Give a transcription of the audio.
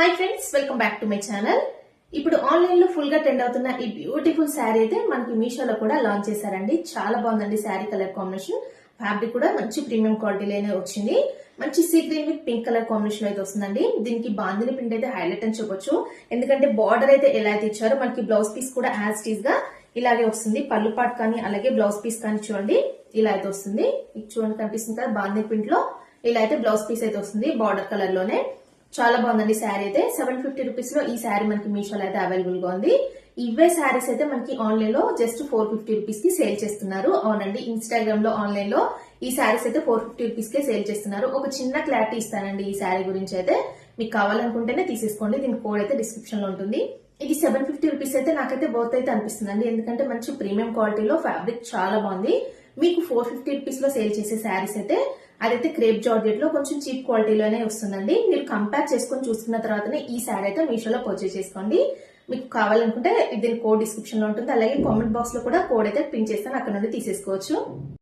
Hi friends, welcome back to my channel. ఇప్పుడు online లో full గా ట్రెండ్ అవుతున్న ఈ బ్యూటిఫుల్ శారీ అయితే మనకి మీషోలో కూడా లాంచ్ చేశారండి. చాలా బాగుందండి శారీ కలర్ కాంబినేషన్. ఫ్యాబ్రిక్ కూడా మంచి ప్రీమియం క్వాలిటీలోనే వచ్చింది. మంచి sea green with pink colour combination అయితే వస్తుందండి. దీనికి బాందిని ప్రింట్ అయితే హైలైట్ అని చెప్పొచ్చు. ఎందుకంటే బార్డర్ అయితే ఎలా అయితే ఇచ్చారో మనకి బ్లౌజ్ పీస్ కూడా యాజ్ టీజ్ గా ఇలాగే వస్తుంది. పళ్ళు పాట్ కానీ అలాగే బ్లౌజ్ పీస్ కానీ చూడండి ఇలా అయితే వస్తుంది. చూడండి కనిపిస్తుంది కదా, బాందిని ప్రింట్ లో ఇలా అయితే బ్లౌజ్ పీస్ అయితే వస్తుంది బార్డర్ కలర్ లోనే. చాలా బాగుందండి శారీ అయితే. 750 రూపీస్ లో ఈ శారీ మనకి మీషోలో అయితే అవైలబుల్ గా ఉంది. ఇవే శారీస్ అయితే మనకి ఆన్లైన్ లో జస్ట్ 450 రూపీస్ కి సేల్ చేస్తున్నారు. అవునండి, ఇన్స్టాగ్రామ్ లో ఆన్లైన్ లో ఈ శారీస్ అయితే 450 రూపీస్ కే సేల్ చేస్తున్నారు. ఒక చిన్న క్లారిటీ ఇస్తానండి ఈ శారీ గురించి అయితే. మీకు కావాలనుకుంటేనే తీసేసుకోండి. దీని కోడ్ అయితే డిస్క్రిప్షన్ లో ఉంటుంది. ఇది 750 రూపీస్ అయితే నాకైతే వర్త్ అయితే అనిపిస్తుందండి. ఎందుకంటే మంచి ప్రీమియం క్వాలిటీలో ఫ్యాబ్రిక్ చాలా బాగుంది. మీకు 450 రూపీస్ లో సేల్ చేసే శారీస్ అయితే అదైతే క్రేప్ జార్జెట్ లో కొంచెం చీప్ క్వాలిటీలోనే వస్తుందండి. మీరు కంపేర్ చేసుకుని చూసుకున్న తర్వాతనే ఈ శారీ అయితే మీషోలో పర్చేస్ చేసుకోండి. మీకు కావాలనుకుంటే దీని కోడ్ డిస్క్రిప్షన్ లో ఉంటుంది. అలాగే కామెంట్ బాక్స్ లో కూడా కోడ్ అయితే పిన్ చేస్తాను, అక్కడ నుండి తీసేసుకోవచ్చు.